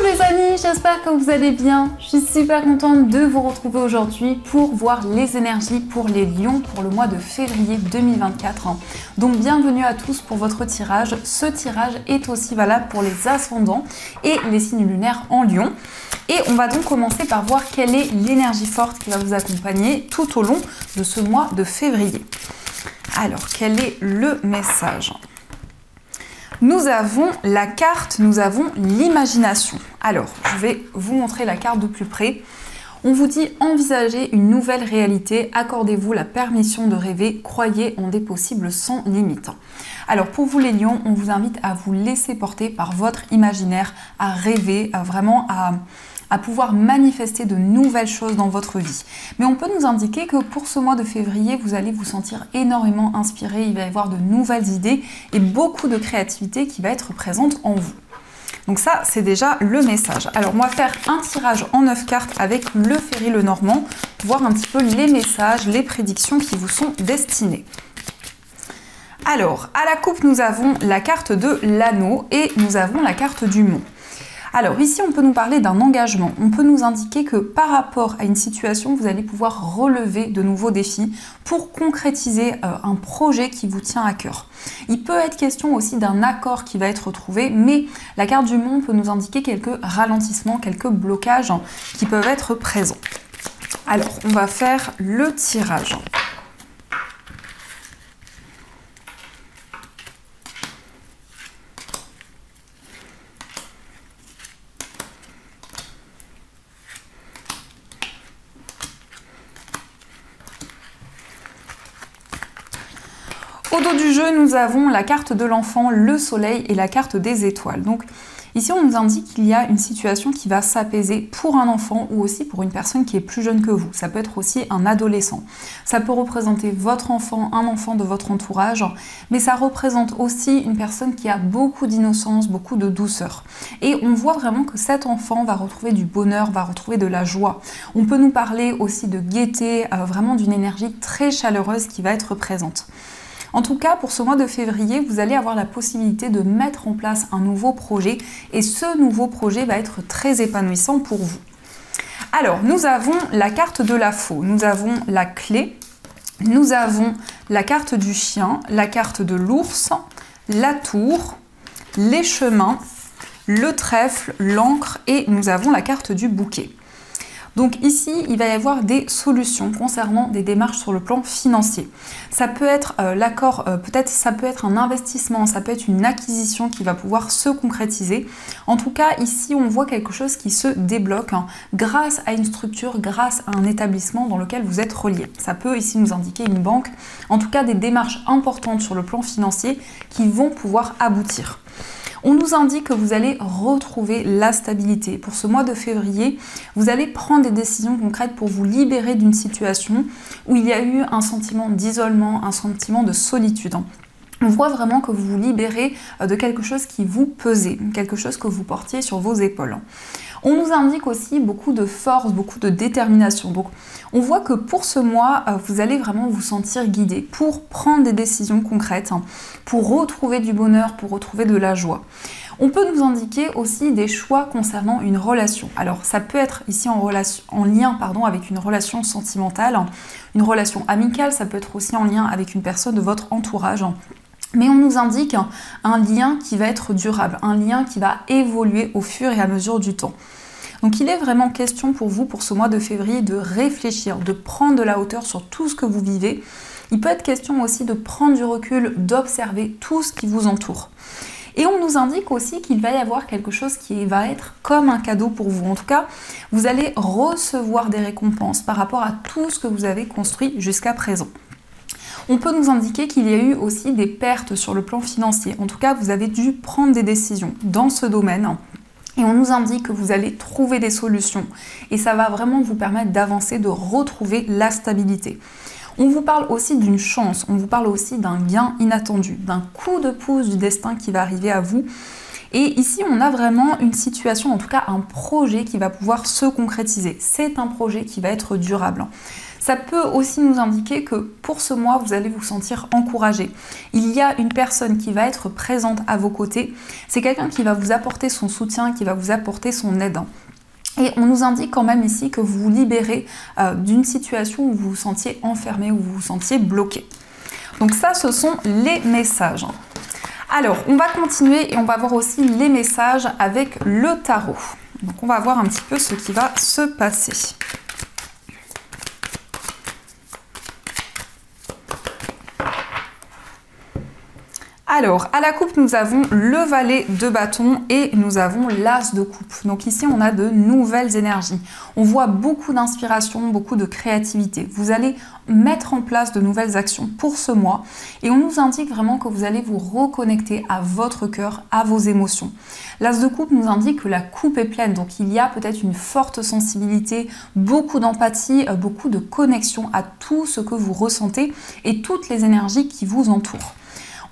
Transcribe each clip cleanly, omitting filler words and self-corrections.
les amis, j'espère que vous allez bien. Je suis super contente de vous retrouver aujourd'hui pour voir les énergies pour les lions pour le mois de février 2024. Donc bienvenue à tous pour votre tirage. Ce tirage est aussi valable pour les ascendants et les signes lunaires en lion. Et on va donc commencer par voir quelle est l'énergie forte qui va vous accompagner tout au long de ce mois de février. Alors, quel est le message ? Nous avons la carte, nous avons l'imagination. Alors, je vais vous montrer la carte de plus près. On vous dit envisagez une nouvelle réalité, accordez-vous la permission de rêver, croyez en des possibles sans limite. Alors pour vous les lions, on vous invite à vous laisser porter par votre imaginaire, à rêver, à pouvoir manifester de nouvelles choses dans votre vie. Mais on peut nous indiquer que pour ce mois de février, vous allez vous sentir énormément inspiré, il va y avoir de nouvelles idées et beaucoup de créativité qui va être présente en vous. Donc ça, c'est déjà le message. Alors on va faire un tirage en 9 cartes avec le Ferry Lenormand, voir un petit peu les messages, les prédictions qui vous sont destinées. Alors, à la coupe, nous avons la carte de l'anneau et nous avons la carte du mont. Alors ici, on peut nous parler d'un engagement. On peut nous indiquer que par rapport à une situation, vous allez pouvoir relever de nouveaux défis pour concrétiser un projet qui vous tient à cœur. Il peut être question aussi d'un accord qui va être trouvé, mais la carte du mont peut nous indiquer quelques ralentissements, quelques blocages qui peuvent être présents. Alors, on va faire le tirage. Au dos du jeu, nous avons la carte de l'enfant, le soleil et la carte des étoiles. Donc ici, on nous indique qu'il y a une situation qui va s'apaiser pour un enfant ou aussi pour une personne qui est plus jeune que vous. Ça peut être aussi un adolescent. Ça peut représenter votre enfant, un enfant de votre entourage, mais ça représente aussi une personne qui a beaucoup d'innocence, beaucoup de douceur. Et on voit vraiment que cet enfant va retrouver du bonheur, va retrouver de la joie. On peut nous parler aussi de gaieté, vraiment d'une énergie très chaleureuse qui va être présente. En tout cas, pour ce mois de février, vous allez avoir la possibilité de mettre en place un nouveau projet et ce nouveau projet va être très épanouissant pour vous. Alors, nous avons la carte de la faux, nous avons la clé, nous avons la carte du chien, la carte de l'ours, la tour, les chemins, le trèfle, l'encre et nous avons la carte du bouquet. Donc ici, il va y avoir des solutions concernant des démarches sur le plan financier. Ça peut être l'accord, peut-être ça peut être un investissement, ça peut être une acquisition qui va pouvoir se concrétiser. En tout cas, ici, on voit quelque chose qui se débloque grâce à une structure, grâce à un établissement dans lequel vous êtes relié. Ça peut ici nous indiquer une banque, en tout cas des démarches importantes sur le plan financier qui vont pouvoir aboutir. On nous indique que vous allez retrouver la stabilité. Pour ce mois de février, vous allez prendre des décisions concrètes pour vous libérer d'une situation où il y a eu un sentiment d'isolement, un sentiment de solitude. On voit vraiment que vous vous libérez de quelque chose qui vous pesait, quelque chose que vous portiez sur vos épaules. On nous indique aussi beaucoup de force, beaucoup de détermination. Donc on voit que pour ce mois, vous allez vraiment vous sentir guidé pour prendre des décisions concrètes, pour retrouver du bonheur, pour retrouver de la joie. On peut nous indiquer aussi des choix concernant une relation. Alors ça peut être ici en lien avec une relation sentimentale, une relation amicale, ça peut être aussi en lien avec une personne de votre entourage. Mais on nous indique un lien qui va être durable, un lien qui va évoluer au fur et à mesure du temps. Donc il est vraiment question pour vous, pour ce mois de février, de réfléchir, de prendre de la hauteur sur tout ce que vous vivez. Il peut être question aussi de prendre du recul, d'observer tout ce qui vous entoure. Et on nous indique aussi qu'il va y avoir quelque chose qui va être comme un cadeau pour vous. En tout cas, vous allez recevoir des récompenses par rapport à tout ce que vous avez construit jusqu'à présent. On peut nous indiquer qu'il y a eu aussi des pertes sur le plan financier. En tout cas, vous avez dû prendre des décisions dans ce domaine. Et on nous indique que vous allez trouver des solutions. Et ça va vraiment vous permettre d'avancer, de retrouver la stabilité. On vous parle aussi d'une chance, on vous parle aussi d'un gain inattendu, d'un coup de pouce du destin qui va arriver à vous. Et ici, on a vraiment une situation, en tout cas un projet qui va pouvoir se concrétiser. C'est un projet qui va être durable. Ça peut aussi nous indiquer que pour ce mois, vous allez vous sentir encouragé. Il y a une personne qui va être présente à vos côtés. C'est quelqu'un qui va vous apporter son soutien, qui va vous apporter son aide. Et on nous indique quand même ici que vous vous libérez d'une situation où vous vous sentiez enfermé, où vous vous sentiez bloqué. Donc ça, ce sont les messages. Alors, on va continuer et on va voir aussi les messages avec le tarot. Donc on va voir un petit peu ce qui va se passer. Alors, à la coupe, nous avons le valet de bâton et nous avons l'as de coupe. Donc ici, on a de nouvelles énergies. On voit beaucoup d'inspiration, beaucoup de créativité. Vous allez mettre en place de nouvelles actions pour ce mois et on nous indique vraiment que vous allez vous reconnecter à votre cœur, à vos émotions. L'as de coupe nous indique que la coupe est pleine, donc il y a peut-être une forte sensibilité, beaucoup d'empathie, beaucoup de connexion à tout ce que vous ressentez et toutes les énergies qui vous entourent.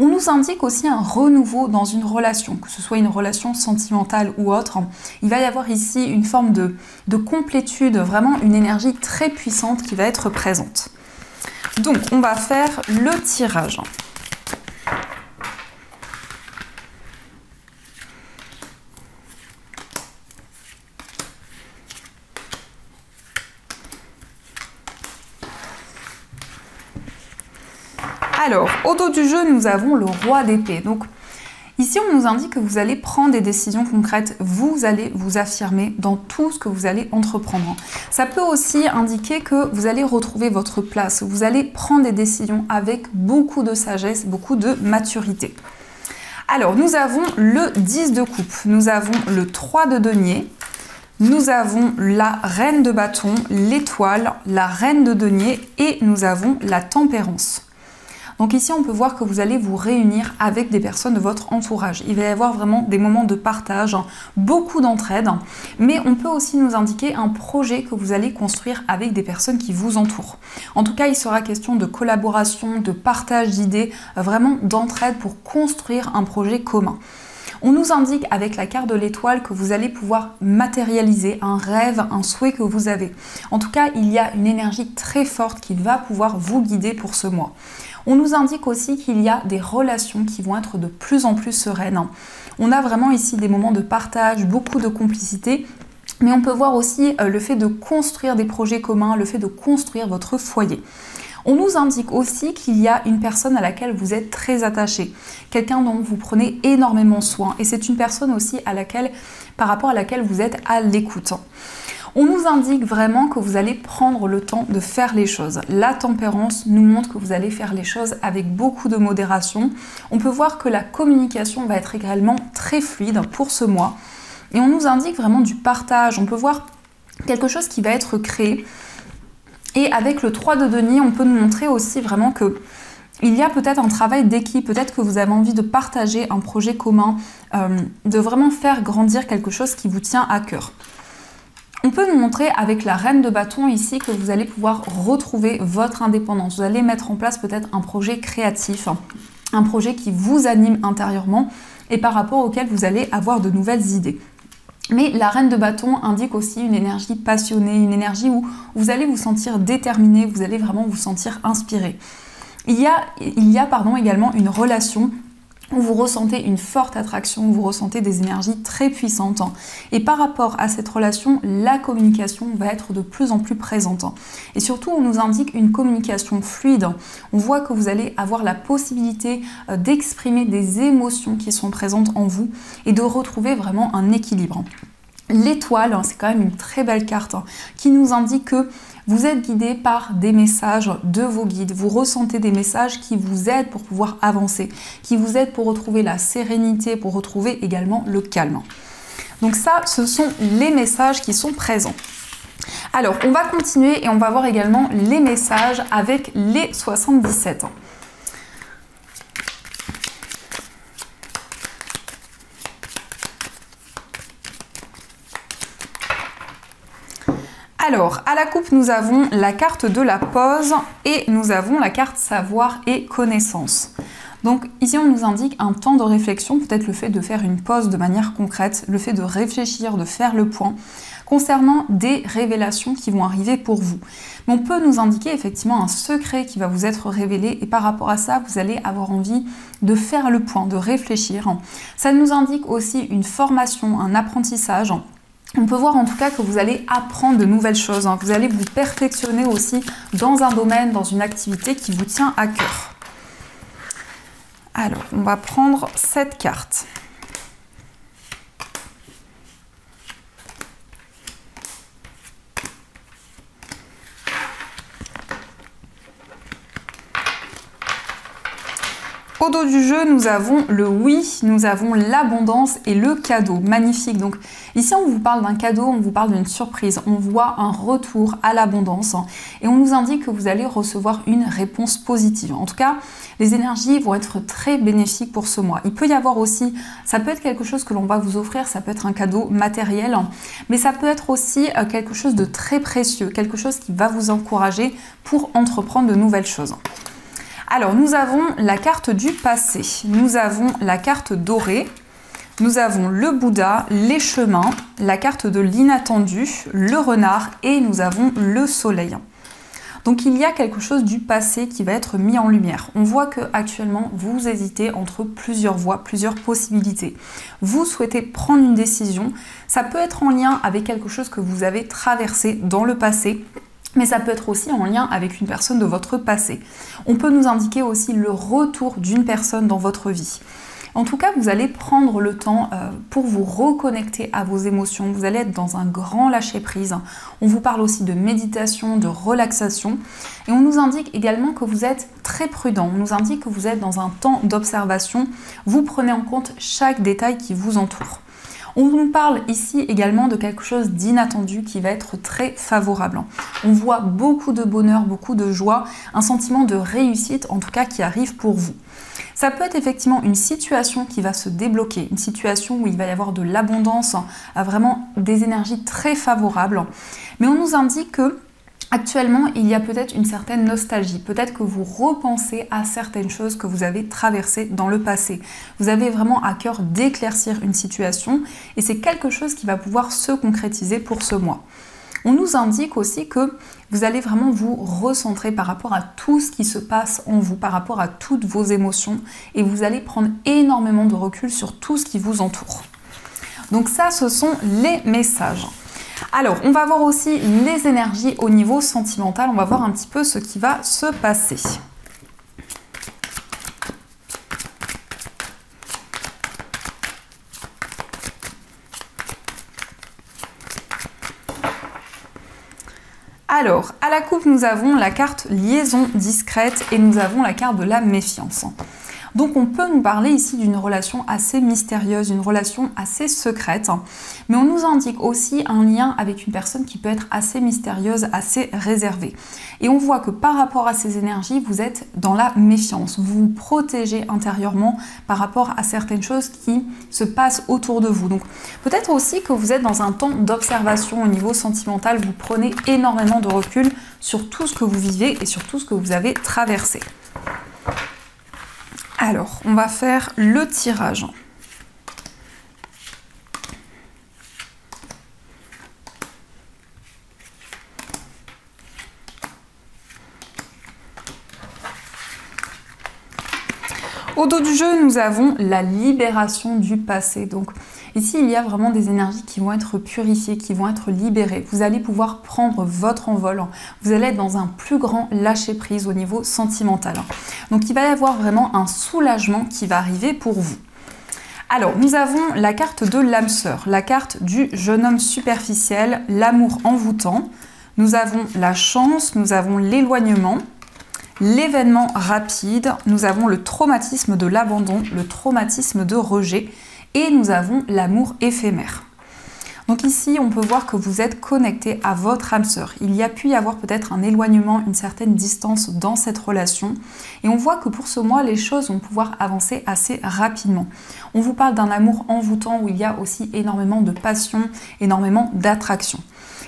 On nous indique aussi un renouveau dans une relation, que ce soit une relation sentimentale ou autre. Il va y avoir ici une forme de complétude, vraiment une énergie très puissante qui va être présente. Donc, on va faire le tirage. Alors, au dos du jeu, nous avons le roi d'épée. Donc, ici, on nous indique que vous allez prendre des décisions concrètes. Vous allez vous affirmer dans tout ce que vous allez entreprendre. Ça peut aussi indiquer que vous allez retrouver votre place. Vous allez prendre des décisions avec beaucoup de sagesse, beaucoup de maturité. Alors, nous avons le 10 de coupe. Nous avons le 3 de denier. Nous avons la reine de bâton, l'étoile, la reine de denier et nous avons la tempérance. Donc ici, on peut voir que vous allez vous réunir avec des personnes de votre entourage. Il va y avoir vraiment des moments de partage, beaucoup d'entraide, mais on peut aussi nous indiquer un projet que vous allez construire avec des personnes qui vous entourent. En tout cas, il sera question de collaboration, de partage d'idées, vraiment d'entraide pour construire un projet commun. On nous indique avec la carte de l'étoile que vous allez pouvoir matérialiser un rêve, un souhait que vous avez. En tout cas, il y a une énergie très forte qui va pouvoir vous guider pour ce mois. On nous indique aussi qu'il y a des relations qui vont être de plus en plus sereines. On a vraiment ici des moments de partage, beaucoup de complicité, mais on peut voir aussi le fait de construire des projets communs, le fait de construire votre foyer. On nous indique aussi qu'il y a une personne à laquelle vous êtes très attaché, quelqu'un dont vous prenez énormément soin et c'est une personne aussi par rapport à laquelle vous êtes à l'écoute. On nous indique vraiment que vous allez prendre le temps de faire les choses. La tempérance nous montre que vous allez faire les choses avec beaucoup de modération. On peut voir que la communication va être également très fluide pour ce mois. Et on nous indique vraiment du partage. On peut voir quelque chose qui va être créé. Et avec le 3 de denier, on peut nous montrer aussi vraiment que il y a peut-être un travail d'équipe, peut-être que vous avez envie de partager un projet commun, de vraiment faire grandir quelque chose qui vous tient à cœur. On peut nous montrer avec la reine de bâton ici que vous allez pouvoir retrouver votre indépendance. Vous allez mettre en place peut-être un projet créatif, un projet qui vous anime intérieurement et par rapport auquel vous allez avoir de nouvelles idées. Mais la reine de bâton indique aussi une énergie passionnée, une énergie où vous allez vous sentir déterminé, vous allez vraiment vous sentir inspiré. Il y a également une relation où vous ressentez une forte attraction, où vous ressentez des énergies très puissantes. Et par rapport à cette relation, la communication va être de plus en plus présente. Et surtout, on nous indique une communication fluide. On voit que vous allez avoir la possibilité d'exprimer des émotions qui sont présentes en vous et de retrouver vraiment un équilibre. L'étoile, c'est quand même une très belle carte qui nous indique que vous êtes guidé par des messages de vos guides. Vous ressentez des messages qui vous aident pour pouvoir avancer, qui vous aident pour retrouver la sérénité, pour retrouver également le calme. Donc ça, ce sont les messages qui sont présents. Alors, on va continuer et on va voir également les messages avec les 77. Alors, à la coupe, nous avons la carte de la pause et nous avons la carte savoir et connaissance. Donc ici on nous indique un temps de réflexion, peut-être le fait de faire une pause de manière concrète, le fait de réfléchir, de faire le point concernant des révélations qui vont arriver pour vous. Mais on peut nous indiquer effectivement un secret qui va vous être révélé et par rapport à ça, vous allez avoir envie de faire le point, de réfléchir. Ça nous indique aussi une formation, un apprentissage. On peut voir en tout cas que vous allez apprendre de nouvelles choses. Vous allez vous perfectionner aussi dans un domaine, dans une activité qui vous tient à cœur. Alors, on va prendre cette carte. Au dos du jeu, nous avons le oui, nous avons l'abondance et le cadeau. Magnifique. Donc ici, on vous parle d'un cadeau, on vous parle d'une surprise. On voit un retour à l'abondance et on nous indique que vous allez recevoir une réponse positive. En tout cas, les énergies vont être très bénéfiques pour ce mois. Il peut y avoir aussi, ça peut être quelque chose que l'on va vous offrir, ça peut être un cadeau matériel, mais ça peut être aussi quelque chose de très précieux, quelque chose qui va vous encourager pour entreprendre de nouvelles choses. Alors, nous avons la carte du passé, nous avons la carte dorée, nous avons le Bouddha, les chemins, la carte de l'inattendu, le renard et nous avons le soleil. Donc, il y a quelque chose du passé qui va être mis en lumière. On voit que actuellement vous hésitez entre plusieurs voies, plusieurs possibilités. Vous souhaitez prendre une décision, ça peut être en lien avec quelque chose que vous avez traversé dans le passé, mais ça peut être aussi en lien avec une personne de votre passé. On peut nous indiquer aussi le retour d'une personne dans votre vie. En tout cas, vous allez prendre le temps pour vous reconnecter à vos émotions. Vous allez être dans un grand lâcher-prise. On vous parle aussi de méditation, de relaxation. Et on nous indique également que vous êtes très prudent. On nous indique que vous êtes dans un temps d'observation. Vous prenez en compte chaque détail qui vous entoure. On nous parle ici également de quelque chose d'inattendu qui va être très favorable. On voit beaucoup de bonheur, beaucoup de joie, un sentiment de réussite en tout cas qui arrive pour vous. Ça peut être effectivement une situation qui va se débloquer, une situation où il va y avoir de l'abondance, vraiment des énergies très favorables. Mais on nous indique que actuellement, il y a peut-être une certaine nostalgie. Peut-être que vous repensez à certaines choses que vous avez traversées dans le passé. Vous avez vraiment à cœur d'éclaircir une situation et c'est quelque chose qui va pouvoir se concrétiser pour ce mois. On nous indique aussi que vous allez vraiment vous recentrer par rapport à tout ce qui se passe en vous, par rapport à toutes vos émotions et vous allez prendre énormément de recul sur tout ce qui vous entoure. Donc ça, ce sont les messages. Alors, on va voir aussi les énergies au niveau sentimental. On va voir un petit peu ce qui va se passer. Alors, à la coupe, nous avons la carte liaison discrète et nous avons la carte de la méfiance. Donc on peut nous parler ici d'une relation assez mystérieuse, une relation assez secrète, mais on nous indique aussi un lien avec une personne qui peut être assez mystérieuse, assez réservée. Et on voit que par rapport à ces énergies, vous êtes dans la méfiance, vous vous protégez intérieurement par rapport à certaines choses qui se passent autour de vous. Donc peut-être aussi que vous êtes dans un temps d'observation au niveau sentimental, vous prenez énormément de recul sur tout ce que vous vivez et sur tout ce que vous avez traversé. Alors, on va faire le tirage. Au dos du jeu, nous avons la libération du passé. Donc ici, il y a vraiment des énergies qui vont être purifiées, qui vont être libérées. Vous allez pouvoir prendre votre envol. Vous allez être dans un plus grand lâcher-prise au niveau sentimental. Donc il va y avoir vraiment un soulagement qui va arriver pour vous. Alors, nous avons la carte de l'âme sœur, la carte du jeune homme superficiel, l'amour envoûtant. Nous avons la chance, nous avons l'éloignement, l'événement rapide, nous avons le traumatisme de l'abandon, le traumatisme de rejet et nous avons l'amour éphémère. Donc ici, on peut voir que vous êtes connecté à votre âme sœur. Il y a pu y avoir peut-être un éloignement, une certaine distance dans cette relation. Et on voit que pour ce mois, les choses vont pouvoir avancer assez rapidement. On vous parle d'un amour envoûtant où il y a aussi énormément de passion, énormément d'attraction.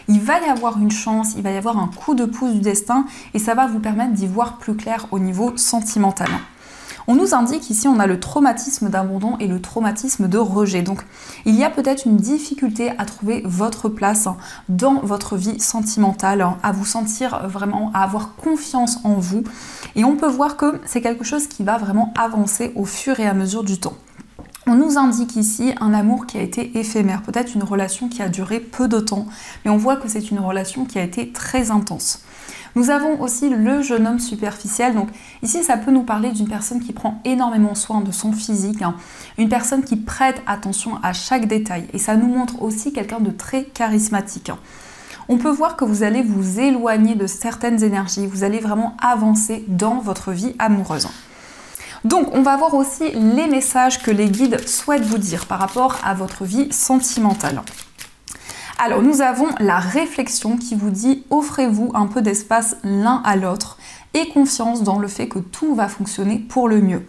Il va y avoir une chance, il va y avoir un coup de pouce du destin et ça va vous permettre d'y voir plus clair au niveau sentimental. On nous indique ici, on a le traumatisme d'abandon et le traumatisme de rejet. Donc, il y a peut-être une difficulté à trouver votre place dans votre vie sentimentale, à vous sentir vraiment, à avoir confiance en vous. Et on peut voir que c'est quelque chose qui va vraiment avancer au fur et à mesure du temps. On nous indique ici un amour qui a été éphémère, peut-être une relation qui a duré peu de temps, mais on voit que c'est une relation qui a été très intense. Nous avons aussi le jeune homme superficiel, donc ici ça peut nous parler d'une personne qui prend énormément soin de son physique, une personne qui prête attention à chaque détail, et ça nous montre aussi quelqu'un de très charismatique. On peut voir que vous allez vous éloigner de certaines énergies, vous allez vraiment avancer dans votre vie amoureuse. Donc on va voir aussi les messages que les guides souhaitent vous dire par rapport à votre vie sentimentale. Alors nous avons la réflexion qui vous dit offrez-vous un peu d'espace l'un à l'autre et confiance dans le fait que tout va fonctionner pour le mieux.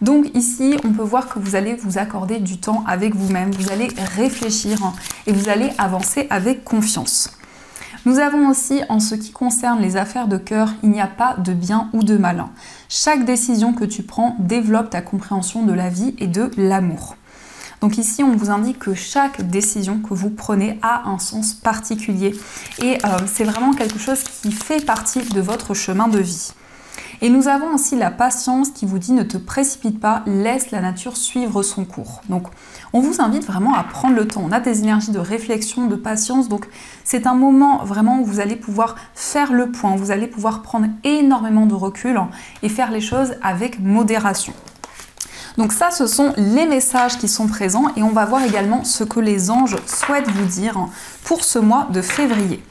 Donc ici on peut voir que vous allez vous accorder du temps avec vous-même, vous allez réfléchir et vous allez avancer avec confiance. Nous avons aussi, en ce qui concerne les affaires de cœur, il n'y a pas de bien ou de mal. Chaque décision que tu prends développe ta compréhension de la vie et de l'amour. Donc ici, on vous indique que chaque décision que vous prenez a un sens particulier et c'est vraiment quelque chose qui fait partie de votre chemin de vie. Et nous avons aussi la patience qui vous dit ne te précipite pas, laisse la nature suivre son cours. Donc on vous invite vraiment à prendre le temps. On a des énergies de réflexion, de patience, donc c'est un moment vraiment où vous allez pouvoir faire le point, vous allez pouvoir prendre énormément de recul et faire les choses avec modération. Donc ça, ce sont les messages qui sont présents et on va voir également ce que les anges souhaitent vous dire pour ce mois de février.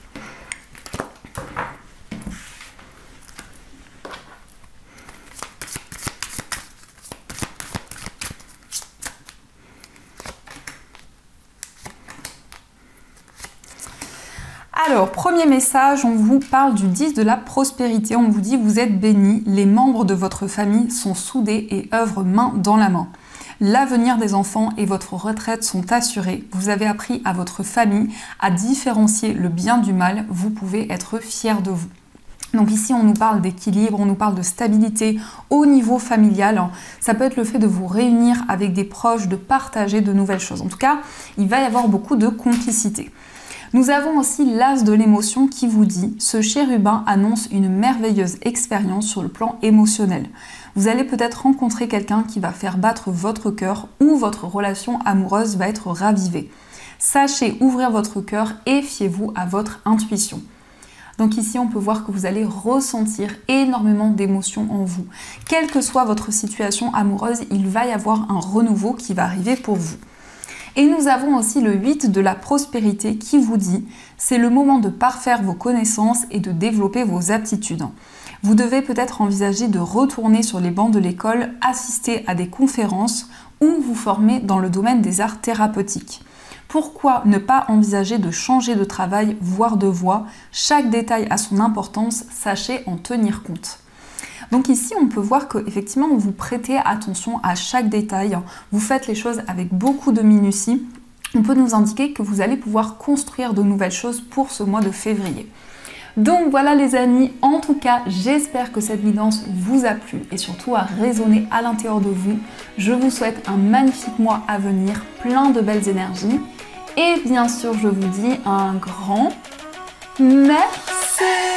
Alors, premier message, on vous parle du 10 de la prospérité. On vous dit vous êtes bénis, les membres de votre famille sont soudés et œuvrent main dans la main. L'avenir des enfants et votre retraite sont assurés. Vous avez appris à votre famille à différencier le bien du mal. Vous pouvez être fiers de vous. Donc ici, on nous parle d'équilibre, on nous parle de stabilité au niveau familial. Ça peut être le fait de vous réunir avec des proches, de partager de nouvelles choses. En tout cas, il va y avoir beaucoup de complicité. Nous avons aussi l'as de l'émotion qui vous dit « Ce chérubin annonce une merveilleuse expérience sur le plan émotionnel. Vous allez peut-être rencontrer quelqu'un qui va faire battre votre cœur ou votre relation amoureuse va être ravivée. Sachez ouvrir votre cœur et fiez-vous à votre intuition. » Donc ici, on peut voir que vous allez ressentir énormément d'émotions en vous. Quelle que soit votre situation amoureuse, il va y avoir un renouveau qui va arriver pour vous. Et nous avons aussi le 8 de la prospérité qui vous dit « C'est le moment de parfaire vos connaissances et de développer vos aptitudes. » Vous devez peut-être envisager de retourner sur les bancs de l'école, assister à des conférences ou vous former dans le domaine des arts thérapeutiques. Pourquoi ne pas envisager de changer de travail, voire de voie? Chaque détail a son importance, sachez en tenir compte. Donc ici, on peut voir qu'effectivement, vous prêtez attention à chaque détail, vous faites les choses avec beaucoup de minutie. On peut nous indiquer que vous allez pouvoir construire de nouvelles choses pour ce mois de février. Donc voilà les amis, en tout cas, j'espère que cette guidance vous a plu et surtout a résonné à l'intérieur de vous. Je vous souhaite un magnifique mois à venir, plein de belles énergies. Et bien sûr, je vous dis un grand merci.